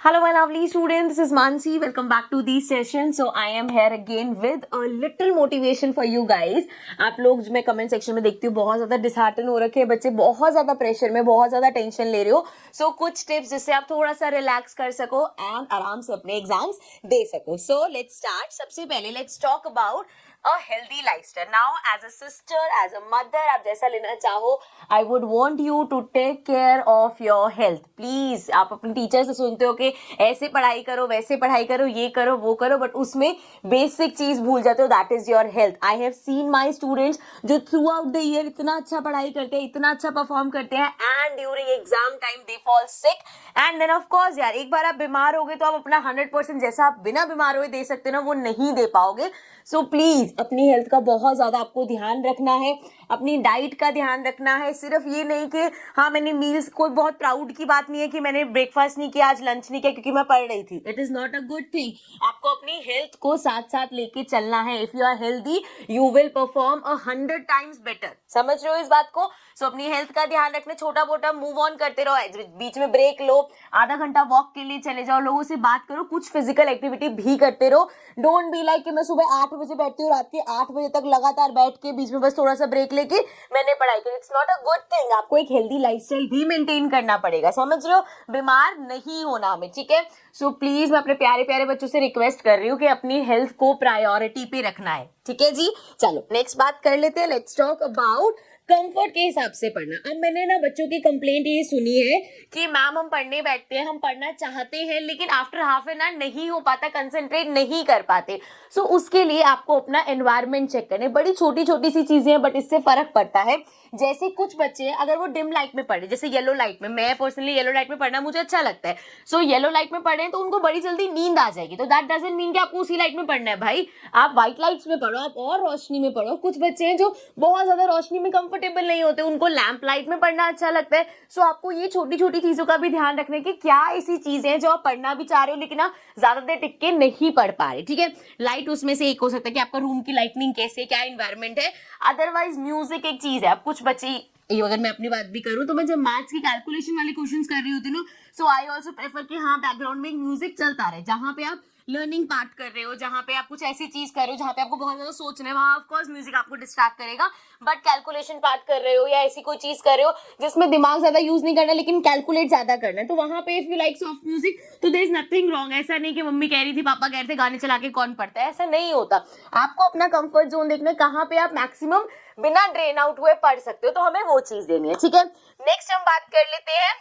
Hello, my lovely students. This is Mansi. Welcome back to the session. So I am here again with a little motivation for you guys. आप लोग जो मैं comment section में देखती हूँ बहुत ज्यादा डिसहार्टन हो रखे हैं बच्चे, बहुत ज्यादा प्रेशर में, बहुत ज्यादा टेंशन ले रहे हो. So कुछ टिप्स जिससे आप थोड़ा सा रिलैक्स कर सको एंड आराम से अपने एग्जाम्स दे सको. So let's start. सबसे पहले let's talk about a healthy lifestyle. Now as a sister, as a mother, आप जैसा लेना चाहो, I would want you to take care of your health. Please, आप अपने टीचर से सुनते हो कि ऐसे पढ़ाई करो, वैसे पढ़ाई करो, ये करो, वो करो, बट उसमें बेसिक चीज भूल जाते हो. That is your health. I have seen my students जो थ्रू आउट द ईयर इतना अच्छा पढ़ाई करते हैं, इतना अच्छा परफॉर्म करते हैं, and during exam time they fall sick. And then of course यार, एक बार आप बीमार हो गए तो आप अपना 100% जैसा आप बिना बीमार हुए दे सकते हो ना, वो नहीं दे पाओगे. सो प्लीज अपनी हेल्थ का बहुत ज्यादा आपको ध्यान रखना है, अपनी डाइट का ध्यान रखना है. सिर्फ ये नहीं कि हाँ मैंने मील्स, कोई बहुत प्राउड की बात नहीं है कि मैंने ब्रेकफास्ट नहीं किया, आज लंच नहीं किया क्योंकि मैं पढ़ रही थी. It is not a good thing. आपको अपनी हेल्थ को साथ साथ लेके चलना है. If you are healthy you will perform 100 times better. समझ रहे हो इस बात को? सो अपनी हेल्थ का ध्यान रखना. छोटा मोटा मूव ऑन करते रहो, बीच में ब्रेक लो, आधा घंटा वॉक के लिए चले जाओ, लोगों से बात करो, कुछ फिजिकल एक्टिविटी भी करते रहो. डोंट बी लाइक कि मैं सुबह 8 बजे बैठती हूँ, रात के 8 बजे तक लगातार बैठ के बीच में बस थोड़ा सा ब्रेक लेके मैंने पढ़ाई की. It's not a good thing. आपको एक हेल्दी लाइफस्टाइल भी मेंटेन करना पड़ेगा. समझ रहे हो? बीमार नहीं होना हमें, ठीक है? सो प्लीज मैं अपने प्यारे प्यारे बच्चों से रिक्वेस्ट कर रही हूँ कि अपनी हेल्थ को प्रायोरिटी पे रखना है. ठीक है जी? चलो नेक्स्ट बात कर लेते हैं. लेट्स टॉक अबाउट कंफर्ट के हिसाब से पढ़ना. अब मैंने ना बच्चों की कंप्लेंट ये सुनी है कि मैम हम पढ़ने बैठते हैं, हम पढ़ना चाहते हैं, लेकिन आफ्टर हाफ एन आवर नहीं हो पाता, कंसंट्रेट नहीं कर पाते. सो उसके लिए आपको अपना एनवायरनमेंट चेक करना है. बड़ी छोटी छोटी सी चीजें हैं बट इससे फर्क पड़ता है. जैसे कुछ बच्चे अगर वो डिम लाइट में पढ़े, जैसे येलो लाइट में, मैं पर्सनली येलो लाइट में पढ़ना मुझे अच्छा लगता है. सो येलो लाइट में पढ़े तो उनको बड़ी जल्दी नींद आ जाएगी. तो दैट डजंट मीन कि आपको उसी लाइट में पढ़ना है. भाई आप व्हाइट लाइट्स में पढ़ो, आप और रोशनी में पढ़ो. कुछ बच्चे हैं जो बहुत ज्यादा रोशनी में कंफर्टेबल नहीं होते, उनको लैंप लाइट में पढ़ना अच्छा लगता है. सो आपको ये छोटी छोटी चीजों का भी ध्यान रखना है कि क्या ऐसी चीजें हैं जो आप पढ़ना भी चाह रहे हो लेकिन आप ज्यादा देर टिक के नहीं पढ़ पा रहे. ठीक है? लाइट उसमें से एक हो सकता है कि आपका रूम की लाइटनिंग कैसे, क्या एनवायरनमेंट है. अदरवाइज म्यूजिक एक चीज है. अब कुछ बच्चे, ये अगर मैं अपनी बात भी करूं तो मैं जब मैथ्स की कैलकुलेशन वाले क्वेश्चंस कर रही होती हूँ, सो आई आल्सो प्रेफर कि हाँ बैकग्राउंड में म्यूजिक चलता रहे. जहां पे आप लर्निंग पार्ट कर रहे हो, जहां पे आप कुछ ऐसी चीज कर रहे हो जहां पे आपको बहुत ज्यादा सोचना है, वहां ऑफ कोर्स म्यूजिक आपको डिस्ट्रैक्ट करेगा. बट कैलकुलेशन पार्ट कर रहे हो या ऐसी कोई चीज कर रहे हो जिसमें दिमाग ज्यादा यूज नहीं करना लेकिन कैलकुलेट ज्यादा करना है, तो वहां पे if you like soft music तो देयर इज नथिंग रॉन्ग. ऐसा नहीं कि मम्मी कह रही थी, पापा कह रहे थे, गाने चला के कौन पढ़ता है, ऐसा नहीं होता. आपको अपना कंफर्ट जोन देखना है, कहां पे आप मैक्सिमम बिना ड्रेन आउट हुए पढ़ सकते हो, तो हमें वो चीज देनी है. ठीक है? नेक्स्ट हम बात कर लेते हैं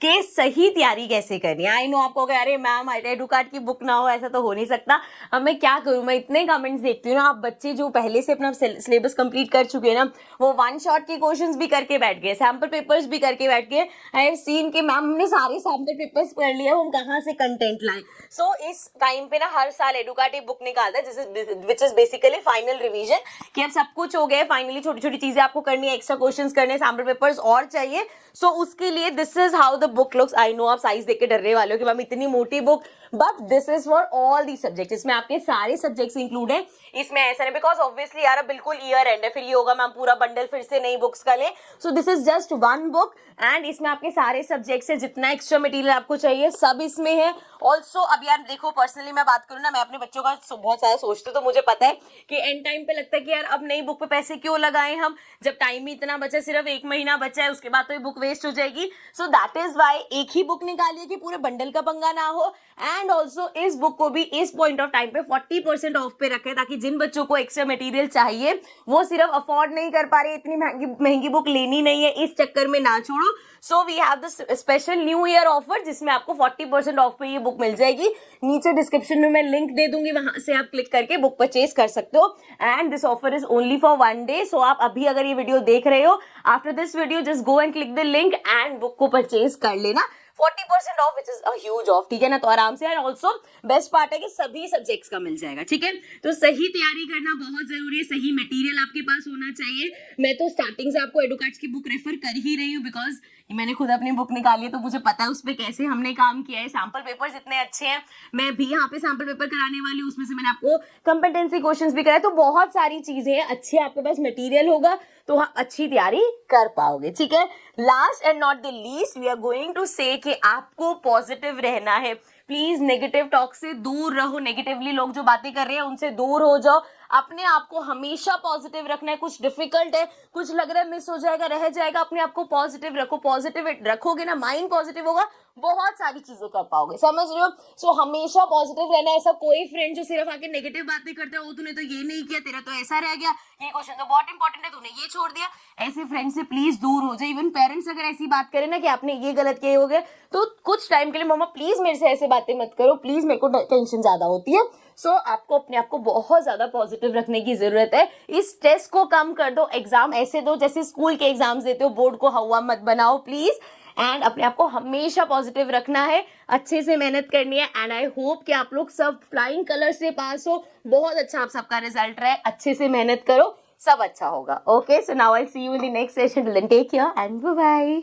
कि सही तैयारी कैसे करनी है. आई नो आपको कह रहे मैम एडू कार्ड की बुक ना हो, ऐसा तो हो नहीं सकता. अब मैं क्या करूं, मैं इतने कमेंट्स देखती हूँ ना, आप बच्चे जो पहले से अपना सिलेबस कंप्लीट कर चुके हैं ना, वो वन शॉट के क्वेश्चंस भी करके बैठ गए, सैंपल पेपर्स भी करके बैठ गए. आई हैव सीन कि मैम हमने सारे सैंपल पेपर्स पढ़ लिए, हम कहाँ से कंटेंट लाए. सो इस टाइम पे ना हर साल एडू कार्ड एक बुक निकालता है which is basically final revision, कि अब सब कुछ हो गया, फाइनली छोटी छोटी चीजें आपको करनी है, एक्स्ट्रा क्वेश्चंस करने, सैंपल पेपर्स और चाहिए. सो उसके लिए this is how the book looks. I know आप साइज देख के डर रहे वाले हो कि मैम इतनी मोटी book, but this is for all the subject. इसमें आपके सारे सब्जेक्ट्स इंक्लूड है. इसमें ऐसा नहीं बिकॉज ऑब्वियसली यार बिल्कुल ईयर एंड है, फिर ये होगा मैम पूरा बंडल फिर से नई बुक्स का ले. So this is just one book and इसमें आपके सारे सब्जेक्ट्स है, जितना एक्स्ट्रा मटेरियल आपको चाहिए सब इसमें है. ऑल्सो अब यार देखो, पर्सनली मैं बात करूँ ना, मैं अपने बच्चों का बहुत सारा सोचती हूँ, तो मुझे पता है कि एंड टाइम पे लगता है कि यार अब नई बुक पे पैसे क्यों लगाएं हम, जब टाइम ही इतना बचा, सिर्फ 1 महीना बचा है, उसके बाद तो ये बुक वेस्ट हो जाएगी. सो दैट इज वाई एक ही बुक निकालिए कि पूरे बंडल का पंगा ना हो. एंड ऑल्सो इस बुक को भी इस पॉइंट ऑफ टाइम पे 40% ऑफ पे रखें, ताकि जिन बच्चों को एक्स्ट्रा मटेरियल चाहिए वो सिर्फ अफोर्ड नहीं कर पा रहे, इतनी महंगी महंगी बुक लेनी नहीं है, इस चक्कर में ना छोड़ो. So we have this special new year offer जिसमें आपको 40% ऑफ पे ये बुक मिल जाएगी. नीचे डिस्क्रिप्शन में मैं लिंक दे दूंगी, वहां से आप क्लिक करके बुक परचेज कर सकते हो. And this offer is only for 1 day. So आप अभी अगर ये वीडियो देख रहे हो, after this video just go and click the link and book को परचेज कर लेना. 40% off which is a huge off. ठीक है ना? तो आराम से. एंड ऑल्सो बेस्ट पार्ट है कि सभी सब्जेक्ट्स का मिल जाएगा. ठीक है? तो सही तैयारी करना बहुत जरूरी है, सही मटेरियल आपके पास होना चाहिए. मैं तो स्टार्टिंग से आपको एडुकार्ड्स की बुक रेफर कर ही रही हूँ बिकॉज मैंने खुद अपनी बुक निकाली है, तो मुझे पता है उस पर कैसे हमने काम किया है. सैंपल पेपर्स इतने अच्छे हैं, मैं भी यहाँ पे सैंपल पेपर कराने वाली हूँ, उसमें से मैंने आपको कंपेटेंसी क्वेश्चंस भी कराए. तो बहुत सारी चीजें हैं, अच्छे आपके पास मटेरियल होगा तो अच्छी तैयारी कर पाओगे. ठीक है? Last and not the least we are going to say कि ओके आपको पॉजिटिव रहना है, प्लीज नेगेटिव टॉक से दूर रहो, नेगेटिवली लोग जो बातें कर रहे हैं उनसे दूर हो जाओ, अपने आप को हमेशा पॉजिटिव रखना है। कुछ डिफिकल्ट है, कुछ लग रहा है मिस हो जाएगा, रह जाएगा, अपने आप को पॉजिटिव रखो, पॉजिटिव रखोगे ना, माइंड पॉजिटिव होगा, बहुत सारी चीजें कर पाओगे, समझ रहे हो। सो हमेशा पॉजिटिव रहना है। ऐसा कोई फ्रेंड जो सिर्फ आके नेगेटिव बातें करते हो, तूने तो ये नहीं किया, तेरा तो ऐसा रह गया, ये क्वेश्चन तो बहुत इंपॉर्टेंट है, तूने ये छोड़ दिया, ऐसे फ्रेंड से प्लीज दूर हो जाए। इवन पेरेंट्स अगर ऐसी बात करें ना कि आपने ये गलत किए हो गए, तो कुछ टाइम के लिए मम्मा प्लीज मेरे से ऐसे बातें मत करो, प्लीज मेरे को टेंशन ज्यादा होती है। सो आपको अपने आप को बहुत ज्यादा पॉजिटिव रखने की जरूरत है। इस स्ट्रेस को कम कर दो, एग्जाम ऐसे दो जैसे स्कूल के एग्जाम्स देते हो, बोर्ड को हवा मत बनाओ प्लीज। एंड अपने आप को हमेशा पॉजिटिव रखना है, अच्छे से मेहनत करनी है। एंड आई होप कि आप लोग सब फ्लाइंग कलर से पास हो, बहुत अच्छा आप सबका रिजल्ट रहे, अच्छे से मेहनत करो, सब अच्छा होगा। Okay, so now I see you in the next session, till then take care and bye bye.